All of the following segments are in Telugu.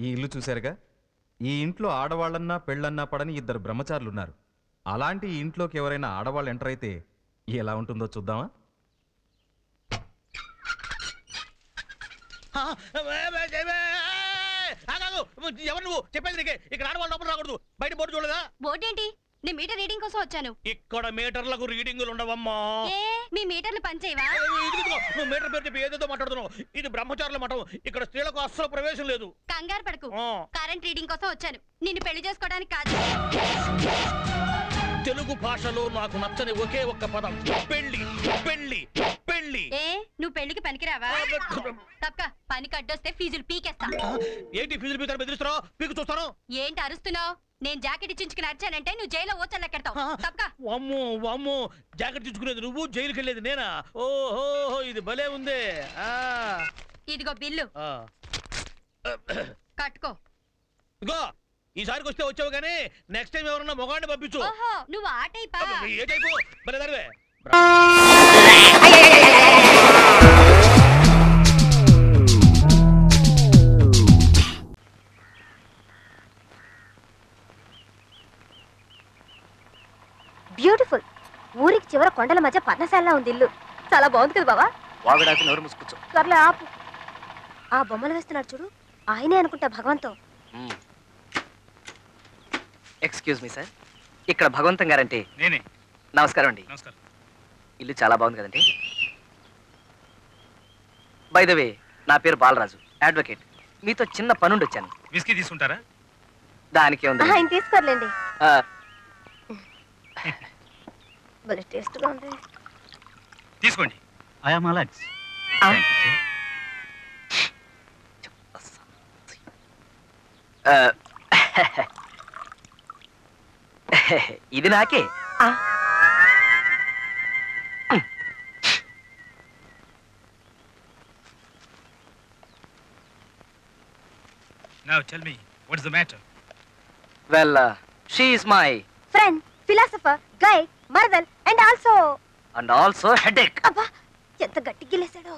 ఈ ఇల్లు చూశారుగా, ఈ ఇంట్లో ఆడవాళ్ళన్నా పెళ్ళన్నా పడని ఇద్దరు బ్రహ్మచారులు ఉన్నారు. అలాంటి ఈ ఇంట్లోకి ఎవరైనా ఆడవాళ్ళు ఎంటర్ అయితే ఎలా ఉంటుందో చూద్దామా? ఎవరు నువ్వు? చెప్పేది నీకే. ఇక్కడ ఆడవాళ్ళు లోపల రాకూడదు. బయట బోర్డు చూడదా? బోర్డు ఏంటి? నేను మీటర్ రీడింగ్ కోసం వచ్చాను. ఇక్కడ మీటర్లకు రీడింగులు ఉండవమ్మా. మీ మీటర్లు పనిచేయవా? నువ్వు మీటర్ పేరు చెప్పి ఏదేదో మాట్లాడుతున్నావు. ఇది బ్రహ్మచారుల మఠం. ఇక్కడ స్త్రీలకు అస్సలు ప్రవేశం లేదు. కంగారు పడకు, కరెంట్ రీడింగ్ కోసం వచ్చాను. నిన్ను పెళ్లి చేసుకోవడానికి కాదు. తెలుగు భాషలో నాకు నచ్చని ఒకే ఒక్క పదం పెళ్లి. పెళ్లి పెళ్లి. నువ్వు పెళ్లికి పనికిరావా? తప్ప పనికి అడ్డొస్తే ఫీజులు పీకేస్తా. ఏంటి ఫీజులు పీకుతారు? బెదిరిస్తారో పీకు చూస్తాను. ఏంటి అరుస్తున్నావు? నేను జాకెట్ ఇచ్చుకుని అరిచానంటే నువ్వు జైల్లో ఓచల్లెక్కెడతావు. తప్పక. అమ్మో అమ్మో, జాకెట్ ఇచ్చుకునేది నువ్వు, జైలుకి వెళ్ళేది నేనా? ఓహో, ఇది భలే ఉంది. ఇదిగో బిల్లు, కట్టుకో. ఇగో ఈసారికి వస్తే వచ్చావు కానీ నెక్స్ట్ టైం ఎవరన్నా మొగాడిని పంపించు. నువ్వు ఆ టైపా? ఏ టైపు? భలే దానివే. బ్యూటిఫుల్. ఊరికి చివర కొండల మధ్య పర్ణశాల ఉంది ఇల్లు. చాలా బాగుంది కదా బావా? వాగడాకి నోరు మూసుకొచ్చు. త్వరలో ఆపు. ఆ బొమ్మలు వేస్తున్నాడు చూడు, ఆయనే అనుకుంటా భగవంతం. ఎక్స్క్యూజ్ మీ సార్, ఇక్కడ భగవంతం గారంటే నేనే. నమస్కారం అండి. నమస్కారం. ఇల్లు చాలా బాగుంది కదండి. బై ద వే, నా పేరు బాలరాజు, అడ్వకేట్. మీతో చిన్న పనుండి వచ్చాను. విస్కీ తీసుకుంటారా? దానికే ఉంది. ఆయన తీసుకోర్లేండి. భలే టేస్ట్గా ఉంది. తీసుకోండి. I'm Alex. ఇది నాకే. Now tell me, what is the matter? Well, she is my friend, philosopher, guide, marvel and also headache. అబ్బా ఎంత గట్టి గిల్లేశాడో.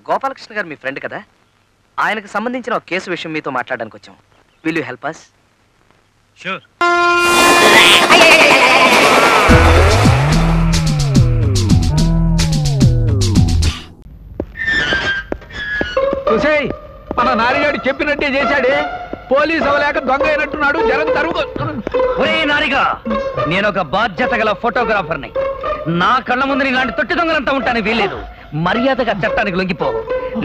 గోపాలకృష్ణ గారు మీ ఫ్రెండ్ కదా, ఆయనకు సంబంధించిన ఒక కేసు విషయం మీతో మాట్లాడడానికి వచ్చాం. Will you help us? Sure. చూసేయ్, మన నారిగాడు చెప్పినట్టే చేశాడే. పోలీసు అవలేక దొంగ అయినట్టున్నాడు. జనం తరుగు. ఒరే నారిగా, నేను ఒక బాధ్యత గల ఫోటోగ్రాఫర్ని. నా కళ్ళ ముందు ఇలాంటి తొట్టి దొంగలంతా ఉంటాను వీల్లేదు. మర్యాదగా చట్టానికి లొంగిపో,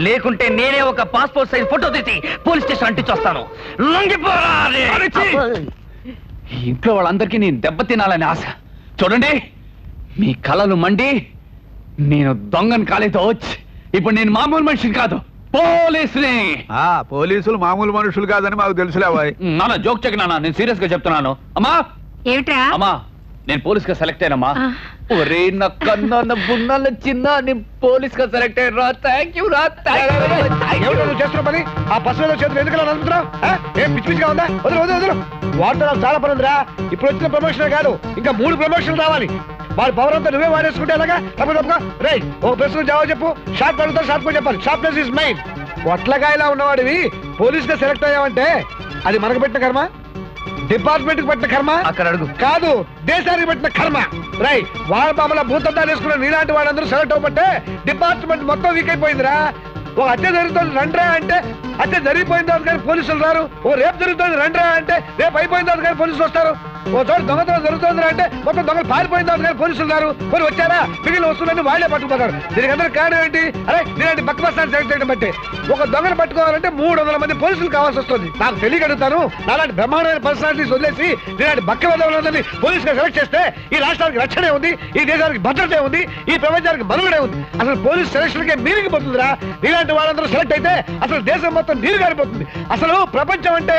లేకుంటే నేనే ఒక పాస్పోర్ట్ సైజ్ ఫోటో తీసి పోలీస్ స్టేషన్ అంటించొస్తాను. లొంగిపో. ఇంట్లో వాళ్ళందరికీ నేను దెబ్బతినాలని ఆశ. చూడండి, మీ కళలు మండి నేను దొంగను కాలేతో వచ్చి ఇప్పుడు నేను మామూలు మనిషిని కాదు, పోలీసుని. పోలీసులు మామూలు మనుషులు కాదని మాకు తెలుసులేవాయ్. నాన్న జోక్ చెక్ నాన్న, నేను సీరియస్ గా చెప్తున్నాను. అమ్మా ఏమిట్రా? అమ్మా, నేను పోలీస్ గా సెలెక్ట్ అయినమ్మా. ఒరే నా కన్నా బున్నాల చిన్న పోలీస్ గా సెలెక్ట్ అయ్యారా? థ్యాంక్ యూ రా. చేస్తున్న పని ఆ పశువుల చేతులు ఎందుకు అనుకుంటున్నావు? ఏం పిచ్చి పిచ్చిగా ఉందా? వదిలు వదిలు వదిలు. వాటితో నాకు చాలా పని ఉందిరా. ఇప్పుడు వచ్చిన ప్రమోషన్ కాదు, ఇంకా 3 ప్రమోషన్లు రావాలి. వాళ్ళ పవర్ అంతా నువ్వే వాడేసుకుంటే ఎలాగా? తప్ప రే, ఒక ప్రశ్న జవాబు చెప్పు. షార్ట్ పడుతా షార్ట్ కూడా చెప్పాలి. Sharpness is mind. పొట్లకాయలా ఉన్నవాడివి పోలీస్ గా సెలెక్ట్ అయ్యావంటే అది మనకు పెట్టిన కర్మ, డిపార్ట్మెంట్ కి పెట్టిన కర్మ అక్కడ అడుగు. కాదు, దేశానికి పెట్టిన కర్మ. రై, వాళ్ళ బాబుల భూతంతాలు వేసుకున్న నీలాంటి వాళ్ళందరూ సెలెక్ట్ అవ్వబట్టే డిపార్ట్మెంట్ మొత్తం వీక్ అయిపోయిందిరా. ఒక హత్య జరుగుతుంది రండ్రా అంటే హత్య జరిగిపోయిన తర్వాత కానీ పోలీసులు రారు. ఓ రేపు జరుగుతుంది రండ్రా అంటే రేపు అయిపోయిన తర్వాత కానీ పోలీసులు వస్తారు. ఓ చోట దొంగతనం జరుగుతుంది అంటే మొత్తం దొంగలు పారిపోయిన తర్వాత కానీ పోలీసులు రారు. మరి వచ్చారా? మిగిలిన వస్తువులన్నీ వాళ్ళే పట్టుకుపోతారు. దీనికి అందరూ కారణం ఏంటి? అరే, నేనంటే పక్క బస్టాండ్ సెలెక్ట్ చేయడం బట్టి ఒక దొంగను పట్టుకోవాలంటే 300 మంది పోలీసులు కావాల్సి వస్తుంది. నాకు తెలియగలుగుతాను. నాలాంటి బ్రహ్మాండమైన పర్సనాలిటీస్ వదిలేసి నేనంటే బక్క వదలని పోలీస్ గా సెలెక్ట్ చేస్తే ఈ రాష్ట్రానికి రక్షణే ఉంది, ఈ దేశానికి భద్రతే ఉంది, ఈ ప్రపంచానికి మనుగడే ఉంది. అసలు పోలీస్ సెలక్షన్ కే మీనింగ్ పోతుందిరా. ఇలాంటి వాళ్ళందరూ సెలెక్ట్ అయితే అసలు దేశం మొత్తం నీరు గారిపోతుంది. అసలు ప్రపంచం అంటే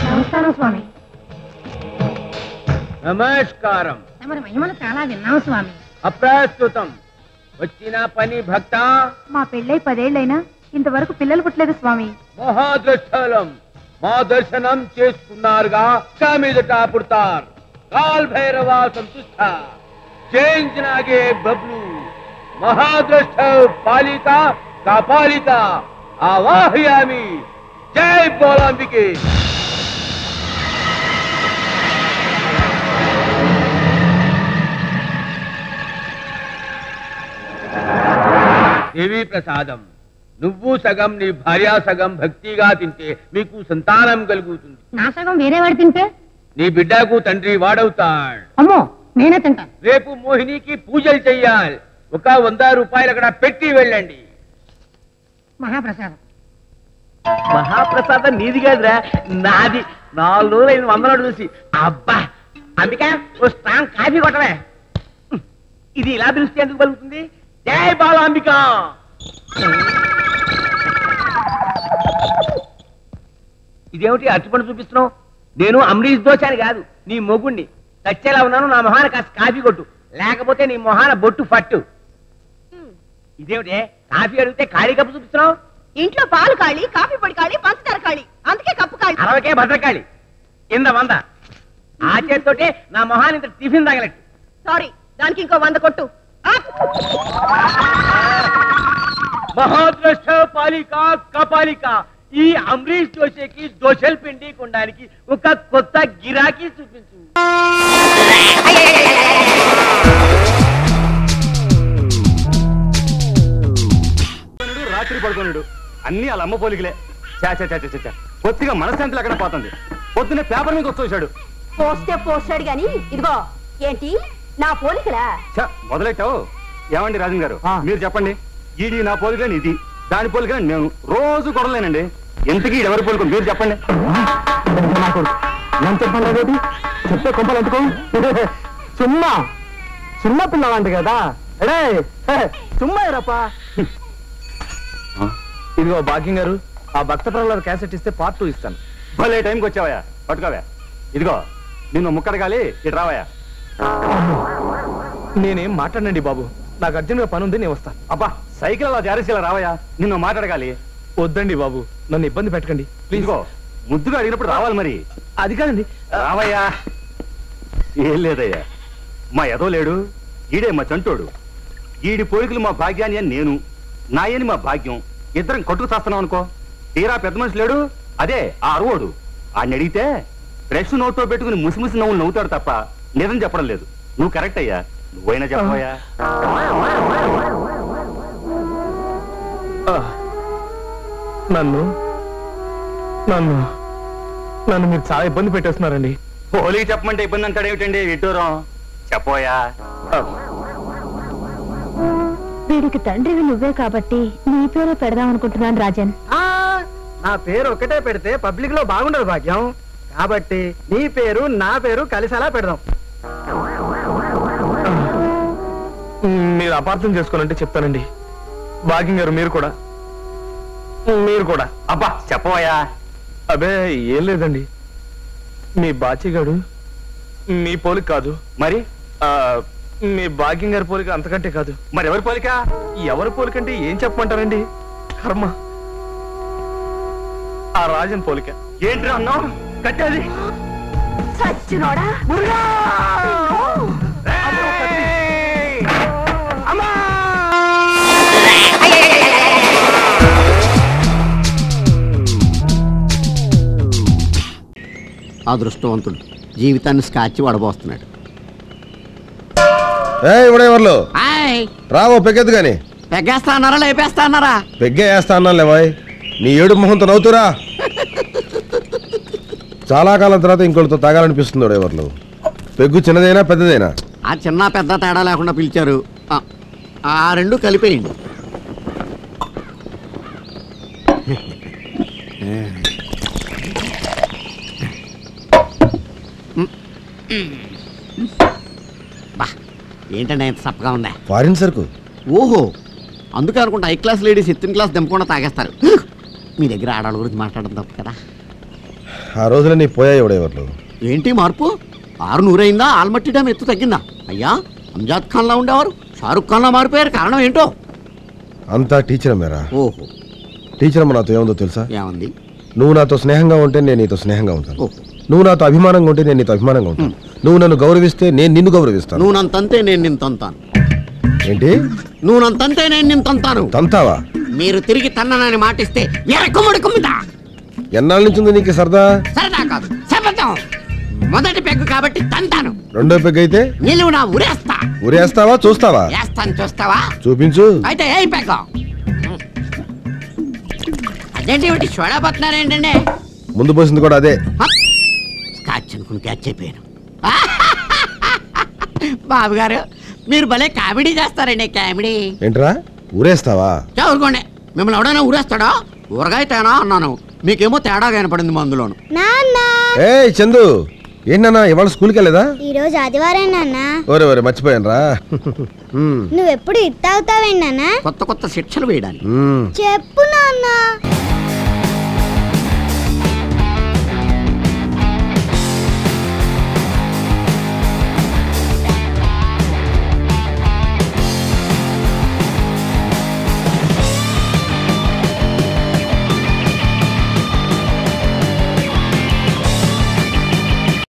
నమస్కారం స్వామి. నమస్కారం. మరి మహిమలు చాలా విన్నాం స్వామి. అప్రస్తుతం వచ్చిన పని భక్త. మా పెళ్ళై 10 ఏళ్లైనా ఇంతవరకు పిల్లలు పుట్టలేదు స్వామి. మహాదృష్టలం మా దర్శనం చేసుకున్నారుగా మీదట పుడతారు. కాల్ భైరవ సంతుష్ట చేయించినాగే బబ్లు మహాద్రష్ట పాలిత కాపాలిత ఆవాహయామి. జై బోలాంబికే. దేవి ప్రసాదం. నువ్వు సగం నీ భార్య సగం భక్తిగా తింటే మీకు సంతానం కలుగుతుంది. నా సగం వేరే వాడు తింటే నీ బిడ్డకు తండ్రి వాడవుతాడు. అమ్మో నేనే తింటాను. రేపు మోహినికి పూజలు చెయ్యాలి. ఒక 100 రూపాయలు అక్కడ పెట్టి వెళ్ళండి. మహాప్రసాదం. మహాప్రసాదం నీది కాదురా, నాది. 4 రోజులు 100 చూసి అబ్బా. అందుకే ఓ స్ట్రాంగ్ కాఫీ కొట్టవే. ఇది ఇలా పిలిస్తే ఎందుకు పలుకుతుంది? జై బాలాంబిక. ఇదేమిటి అరటిపండు చూపిస్తున్నావు? నేను అమరీష్ దోశ అని కాదు, నీ మొగుణ్ణి. చచ్చేలా ఉన్నాను, నా మొహాన కాస్త కాఫీ కొట్టు, లేకపోతే నీ మొహాన బొట్టు ఫట్టు. ఇదేమిటి కాఫీ అడిగితే ఖాళీ కప్పు చూపిస్తున్నావు? ఇంట్లో పాలు ఖాళీ, కాఫీ పొడి ఖాళీ, పంచదార ఖాళీ, అందుకే కప్పు ఖాళీ. 60కే భద్రకాళి కింద 100. ఆ చేతితోటే నా మొహాన్ని ఇంత టిఫిన్ తగలట్టు. సారీ, దానికి ఇంకో 100 కొట్టు. మహాద్రష్ట పాలిక కపాలిక ఈ అమరీష్ దోశకి దోశలు పిండి కొనడానికి ఒక కొత్త గిరాకీ చూపించు. రాత్రి పడుకోనుడు అన్ని వాళ్ళ అమ్మ పోలికలే. చా కొద్దిగా మనశ్శాంతి లేకుండా పోతుంది. పొద్దున్నే పేపర్ మీద వచ్చేసాడు. పోస్తాడు గాని ఇదిగో ఏంటి నా పోలికలా? మొదలెట్టావు. ఏమండి రాజన్ గారు, మీరు చెప్పండి. ఈడి నా పోలికని ఇది, దాని పోలికని నేను. రోజు గొడవలేనండి. ఎంతకీ ఎవరి పోలిక మీరు చెప్పండి. నేను చెప్పండి, చెప్తే కొంపలు ఎందుకు? సున్నా పిల్లవాంటి కదా. సుమ్మా రప్పా. ఇదిగో భాగ్యం గారు, ఆ భక్త ప్రహ్లాద క్యాసెట్ ఇస్తే పార్ట్ 2 ఇస్తాను. భలే టైంకి వచ్చావయ్యా, పట్టుకోవా. ఇదిగో నిన్ను ముక్కడగాలి, ఇటు రావయ్యా. నేనేం మాట్లాడండి బాబు, నాకు అర్జెంట్గా పని ఉంది, నేను వస్తాను. అబ్బా సైకిల్ అలా జారేసేలా రావయ్యా, నిన్ను మాట్లాడగాలి. వద్దండి బాబు, నన్ను ఇబ్బంది పెట్టకండి ప్లీజ్. ఇదిగో ముద్దుగా అడిగినప్పుడు రావాలి మరి. అది కాదండి. రావయ్యా. ఏం లేదయ్యా, మా ఎదో లేడు, ఈడే మా చంటోడు. ఈడి పోలికలు మా భాగ్యాన్ని అని నేను, నాయని మా భాగ్యం. ఇద్దరం కొట్టుకు చేస్తున్నాం అనుకో. తీరా పెద్ద మనిషి లేడు, అదే ఆ అరువోడు. ఆయన అడిగితే బ్రష్ నోట్లో పెట్టుకుని ముసిముసి నవ్వులు నవ్వుతాడు తప్ప నిజం చెప్పడం లేదు. నువ్వు కరెక్ట్ అయ్యా, నువ్వైనా చెప్పవయ్యా. నన్ను నన్ను నన్ను మీరు చాలా ఇబ్బంది పెట్టేస్తున్నారండి. పోలికి చెప్పమంటే ఇబ్బంది అంటాడు ఏమిటండి విడ్డూరం? చెప్పోయా. వీడికి తండ్రివి నువ్వే కాబట్టి నీ పేరే పెడదాం అనుకుంటున్నాను రాజన్. నా పేరు ఒకటే పెడితే పబ్లిక్ లో బాగుండదు భాగ్యం, కాబట్టి నీ పేరు నా పేరు కలిసేలా పెడదాం. మీరు అపార్థం చేసుకోనంటే చెప్తానండి. భాగ్యం గారు మీరు కూడా. అబ్బా చెప్పవయ్యా. అబే ఏం లేదండి, మీ బాచిగాడు మీ పోలిక కాదు. మరి మీ భాగ్యం గారి పోలిక అంతకంటే కాదు. మరి ఎవరి పోలిక? ఎవరి పోలికంటే ఏం చెప్పమంటారండి? కర్మ, ఆ రాజన్ పోలిక. ఏంటి అన్నావు? కట్టేది సచ్చినోడా. అదృష్టవంతుడు జీవితాన్ని స్కాచ్ వడబోస్తున్నాడు. ఇవిడెవర్లు రావో పెగ్గెద్దు గాని. పెగ్గేస్తా అన్నారా లేపేస్తా అన్నారా? పెగ్గే వేస్తా అన్నాను లేవాయ్. నీ ఏడు మొహంతో నవ్వుతురా. చాలా కాలం తర్వాత ఇంకోటితో తాగాలనిపిస్తుంది. ఎవరు పెగ్గు చిన్నదైనా పెద్దదైనా? ఆ చిన్న పెద్ద తేడా లేకుండా పిలిచారు, ఆ రెండు కలిపేయండి. ఏంటంటే ఎంత సప్పగా ఉందా? ఫారిన్ సరుకు. ఓహో, అందుకే అనుకుంటా high class ladies 8th class దింపకుండా తాగేస్తారు. మీ దగ్గర ఆడవాళ్ళ గురించి మాట్లాడడం తప్పు కదా. ఆ రోజున నీ పోయాయి ఎవడెవర్లు. ఏంటి మార్పు? 600 అయిందా? ఆల్మట్టి డ్యామ్ ఎత్తు తగ్గిందా? అయ్యా అంజాద్ ఖాన్ లా ఉండేవారు షారుఖ్ ఖాన్ లా మారిపోయారు. కారణం ఏంటో? అంతా టీచర్ మేరా. ఓహో, టీచర్ అమ్మ నాతో ఏముందో తెలుసా? ఏమంది? నువ్వు నాతో స్నేహంగా ఉంటే నేను నీతో స్నేహంగా ఉంటాను. నువ్వు నాతో అభిమానంగా ఉంటే నేను నీతో అభిమానంగా ఉంటాను. నువ్వు నన్ను గౌరవిస్తే నేను నిన్ను గౌరవిస్తాను. నువ్వు నన్ను తంతే నేను నిన్ను తంతాను. ఏంటి? నువ్వు నన్ను తంతే నేను నిన్ను తంతాను. తంతావా? మీరు తిరిగి తన్ననని మాటిస్తే ఎరకుమ్ముడి కుమ్మిదా. ఎన్నాళ్ళ నుంచి ఉంది నీకు సరదా? సరదా కాదు, శపథం. మొదటి పెగ్గు కాబట్టి తంతాను. రెండో పెగ్ అయితే నిలువు నా ఉరేస్తా. ఉరేస్తావా చూస్తావా? వేస్తాను, చూస్తావా? చూపించు. అయితే ఏ పెగ్గ అదేంటి ఒకటి చూడబోతున్నారేంటండి? ముందు పోసింది కూడా అదే. స్కాచ్ అనుకుని క్యాచ్ అయిపోయాను. బాబు గారు మీరు భలే కామెడీ చేస్తారండి. కామెడీ ఏంట్రా ఊరేస్తావా? ఊరుకోండి. మిమ్మల్ని ఎవడైనా ఊరేస్తాడా? ఊరగాయ తేనా అన్నాను, మీకేమో తేడా కనపడింది మందులోను. ఏ చందు, ఏంటన్నా ఇవాళ స్కూల్కి వెళ్ళలేదా? ఈ రోజు ఆదివారం నాన్న. ఒరే మర్చిపోయాను రా. నువ్వెప్పుడు ఇట్ అవుతావేంటి నాన్న? కొత్త కొత్త శిక్షలు వేయడానికి. చెప్పు నాన్న.